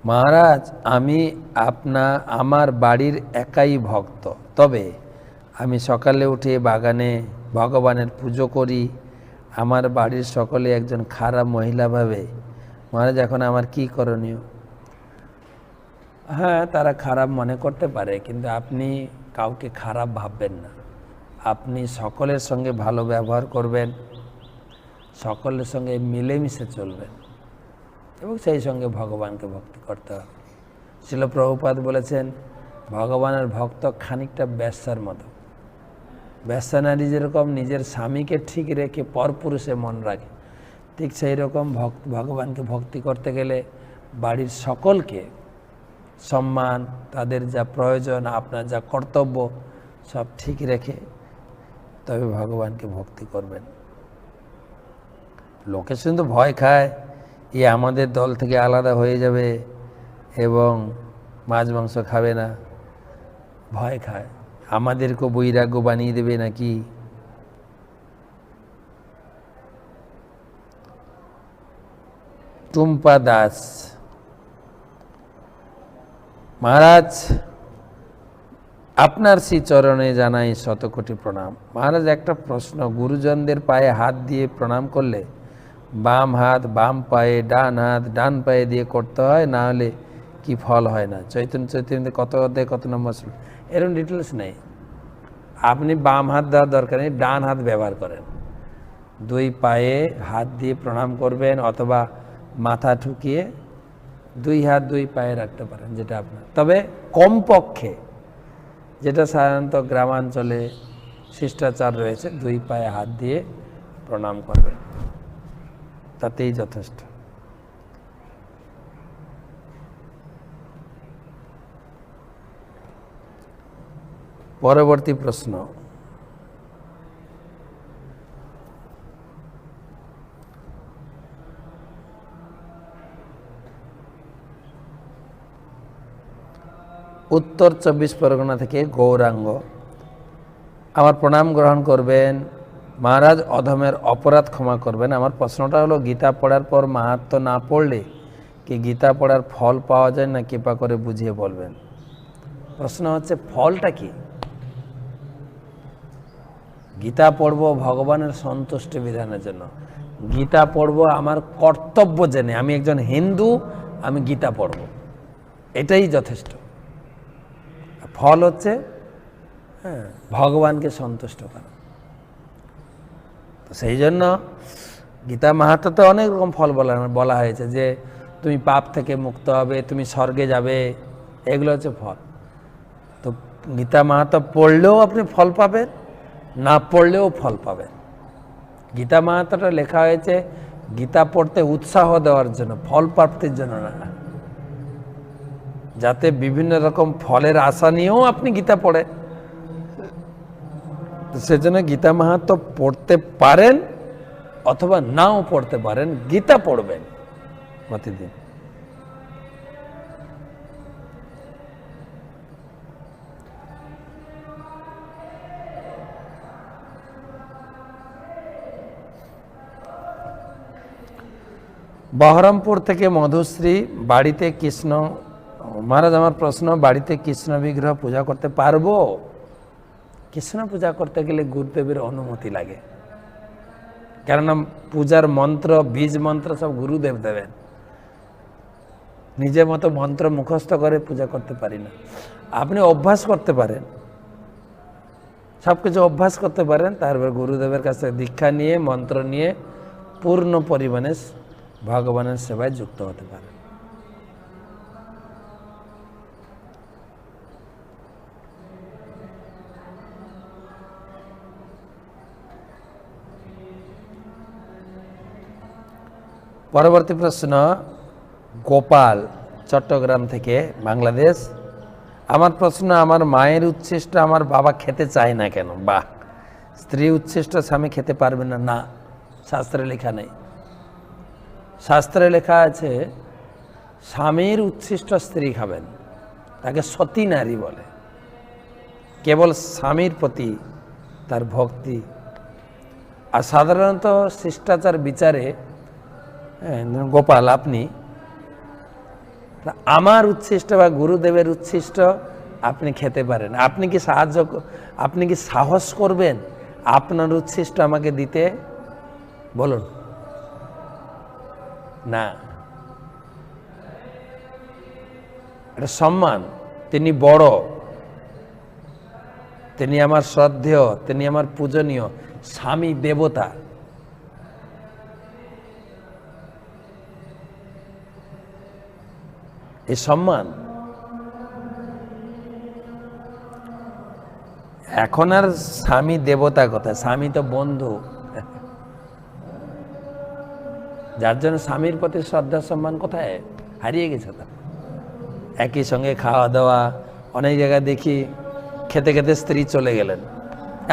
মহারাজ, আমি আমার বাড়ির একাই ভক্ত, তবে আমি সকালে উঠে বাগানে ভগবানের পুজো করি। আমার বাড়ির সকলে একজন খারাপ মহিলা ভাবে। মহারাজ, এখন আমার কি করণীয়? হ্যাঁ, তারা খারাপ মনে করতে পারে, কিন্তু আপনি কাউকে খারাপ ভাববেন না। আপনি সকলের সঙ্গে ভালো ব্যবহার করবেন, সকলের সঙ্গে মিলেমিশে চলবেন এবং সেই সঙ্গে ভগবানকে ভক্তি করতে হবে। শিল প্রভুপাদ বলেছেন, ভগবানের ভক্ত খানিকটা বেশ্যার মতো। বেশ্যা নারী যেরকম নিজের স্বামীকে ঠিক রেখে পরপুরুষে মন রাখে, ঠিক সেই রকম ভগবানকে ভক্তি করতে গেলে বাড়ির সকলকে সম্মান, তাদের যা প্রয়োজন, আপনার যা কর্তব্য, সব ঠিক রেখে তবে ভগবানকে ভক্তি করবেন। লোকে শুধু ভয় খায়, এ আমাদের দল থেকে আলাদা হয়ে যাবে এবং মাছ মাংস খাবে না, ভয় খায়, আমাদেরকে বৈরাগ্য বানিয়ে দেবে নাকি। টুম্পা দাস, মহারাজ আপনার শ্রীচরণে জানাই শতকোটি প্রণাম। মহারাজ, একটা প্রশ্ন, গুরুজনদের পায়ে হাত দিয়ে প্রণাম করলে বাম হাত বাম পায়ে, ডান হাত ডান পায়ে দিয়ে করতে হয়, না হলে কি ফল হয় না? চৈতন্য কত অধ্যায় কত নম্বর শ্লোক? এরকম ডিটেলস নেই। আপনি বাম হাত দেওয়ার দরকার নেই, ডান হাত ব্যবহার করেন, দুই পায়ে হাত দিয়ে প্রণাম করবেন, অথবা মাথা ঠুকিয়ে দুই হাত দুই পায়ে রাখতে পারেন, যেটা আপনার। তবে কমপক্ষে যেটা সাধারণত গ্রামাঞ্চলে শিষ্টাচার রয়েছে, দুই পায়ে হাত দিয়ে প্রণাম করবেন, তাতেই যথেষ্ট। পরবর্তী প্রশ্ন, উত্তর 24 পরগনা থেকে গৌরাঙ্গ। আমার প্রণাম গ্রহণ করবেন। মহারাজ, অধমের অপরাধ ক্ষমা করবেন। আমার প্রশ্নটা হলো, গীতা পড়ার পর মাহাত্ম্য না পড়লে কি গীতা পড়ার ফল পাওয়া যায় না? কৃপা করে বুঝিয়ে বলবেন। প্রশ্ন হচ্ছে, ফলটা কি? গীতা পড়ব ভগবানের সন্তুষ্টি বিধানের জন্য, গীতা পড়ব আমার কর্তব্য জেনে, আমি একজন হিন্দু, আমি গীতা পড়ব, এটাই যথেষ্ট। ফল হচ্ছে ভগবানকে সন্তুষ্ট করা। তো সেই জন্য গীতা মাহাত্ম্যতে অনেক রকম ফল বলা হয়েছে, যে তুমি পাপ থেকে মুক্ত হবে, তুমি স্বর্গে যাবে, এগুলো হচ্ছে ফল। তো গীতা মাহাত্ম্য পড়লেও আপনি ফল পাবেন, না পড়লেও ফল পাবেন। গীতা মাহাত্ম্যটা লেখা হয়েছে গীতা পড়তে উৎসাহ দেওয়ার জন্য, ফল প্রাপ্তির জন্য না, যাতে বিভিন্ন রকম ফলের আশা নিয়েও আপনি গীতা পড়েন। তো সেজন্য গীতা মাহাত্ম্য পড়তে পারেন অথবা নাও পড়তে পারেন, গীতা পড়বেন প্রতিদিন। বহরমপুর থেকে মধুশ্রী, বাড়িতে কৃষ্ণ। মহারাজ, আমার প্রশ্ন, বাড়িতে কৃষ্ণ বিগ্রহ পূজা করতে পারবো? কৃষ্ণ পূজা করতে গেলে গুরুদেবের অনুমতি লাগে, কেননা পূজার মন্ত্র, বীজ মন্ত্র সব গুরুদেব দেবেন। নিজের মতো মন্ত্র মুখস্থ করে পূজা করতে পারি না। আপনি অভ্যাস করতে পারেন, সব কিছু অভ্যাস করতে পারেন, তারপর গুরুদেবের কাছে দীক্ষা নিয়ে, মন্ত্র নিয়ে পূর্ণ পরিমাণে ভগবানের সেবায় যুক্ত হতে পারেন। পরবর্তী প্রশ্ন, গোপাল, চট্টগ্রাম থেকে, বাংলাদেশ। আমার প্রশ্ন, আমার মায়ের উচ্ছিষ্ট আমার বাবা খেতে চায় না কেন? বাহ, স্ত্রী উচ্ছিষ্ট স্বামী খেতে পারবে না? না, শাস্ত্রে লেখা নেই। শাস্ত্রে লেখা আছে স্বামীর উচ্ছিষ্ট স্ত্রী খাবেন, তাকে সতী নারী বলে। কেবল স্বামীর প্রতি তার ভক্তি। আর সাধারণত শিষ্টাচার বিচারে, গোপাল, আপনি আমার উচ্ছিষ্ট বা গুরুদেবের উচ্ছিষ্ট আপনি খেতে পারেন, আপনি কি আপনি কি সাহস করবেন আপনার উচ্ছিষ্ট আমাকে দিতে? বলুন না। এটা সম্মান, তিনি বড়, তিনি আমার শ্রদ্ধেয়, তিনি আমার পূজনীয় স্বামী দেবতা। এই সম্মান। এখন আর স্বামী দেবতা কথা, স্বামী তো বন্ধু, যার জন্য স্বামীর প্রতি শ্রদ্ধা সম্মান কোথায় হারিয়ে গেছে। তা একই সঙ্গে খাওয়া দাওয়া, অনেক জায়গায় দেখি খেতে খেতে স্ত্রী চলে গেলেন,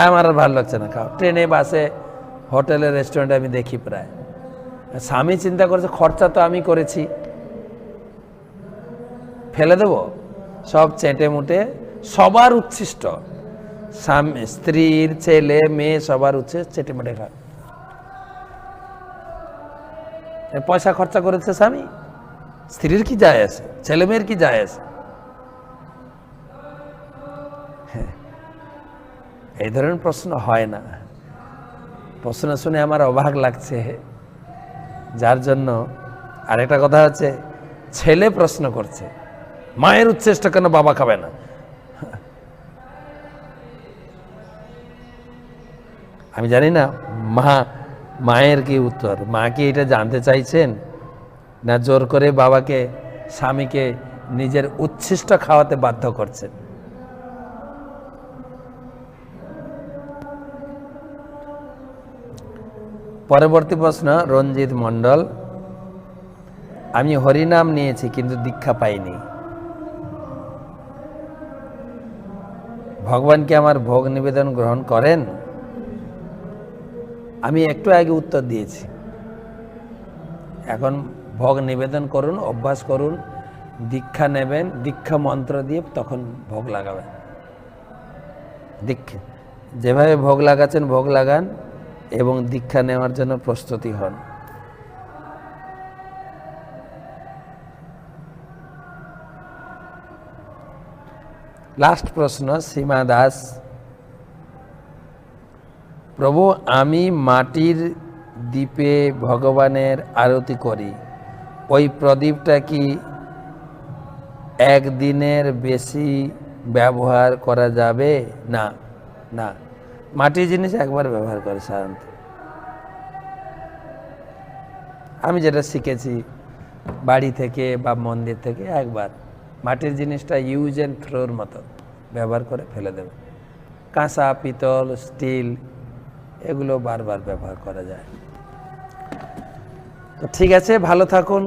আমার আর ভালো লাগছে না খাওয়া। ট্রেনে, বাসে, হোটেলে, রেস্টুরেন্টে আমি দেখি প্রায়। স্বামী চিন্তা করছে খরচা তো আমি করেছি, ফেলে দেব, সব চেটে মুটে সবার উচ্ছিষ্ট, স্বামী, স্ত্রীর, ছেলে, মেয়ে সবার উচ্ছিষ্ট চেটে মুটে খা। পয়সা খরচা করেছে স্বামী, স্ত্রীর কি যায় আছে, ছেলে মেয়ের কি যায় আছে? এই ধরনের প্রশ্ন হয় না। প্রশ্ন শুনে আমার অবাক লাগছে, যার জন্য। আরেকটা কথা হচ্ছে, ছেলে প্রশ্ন করছে মায়ের উচ্ছিষ্ট কেন বাবা খাবে না? আমি জানি না মায়ের কি উত্তর। মা কি এটা জানতে চাইছেন, না জোর করে বাবাকে, স্বামীকে নিজের উচ্ছিষ্ট খাওয়াতে বাধ্য করছেন? পরবর্তী প্রশ্ন, রঞ্জিত মণ্ডল, আমি হরিনাম নিয়েছি কিন্তু দীক্ষা পাইনি, ভগবান কি আমার ভোগ নিবেদন গ্রহণ করেন? আমি একটু আগে উত্তর দিয়েছি। এখন ভোগ নিবেদন করুন, অভ্যাস করুন, দীক্ষা নেবেন, দীক্ষা মন্ত্র দিয়ে তখন ভোগ লাগাবেন। দীক্ষা যেভাবে ভোগ লাগাচ্ছেন ভোগ লাগান এবং দীক্ষা নেওয়ার জন্য প্রস্তুতি হন। লাস্ট প্রশ্ন, সীমা দাস, প্রভু আমি মাটির দ্বীপে ভগবানের আরতি করি, ওই প্রদীপটা কি একদিনের বেশি ব্যবহার করা যাবে? না, না, মাটির জিনিস একবার ব্যবহার করে সাধারণত। আমি যেটা শিখেছি বাড়ি থেকে বা মন্দির থেকে, একবার মাটির জিনিসটা ইউজ অ্যান্ড থ্রোর মতো ব্যবহার করে ফেলে দেবে। কাঁসা, পিতল, স্টিল এগুলো বারবার ব্যবহার করা যায়। তো ঠিক আছে, ভালো থাকুন।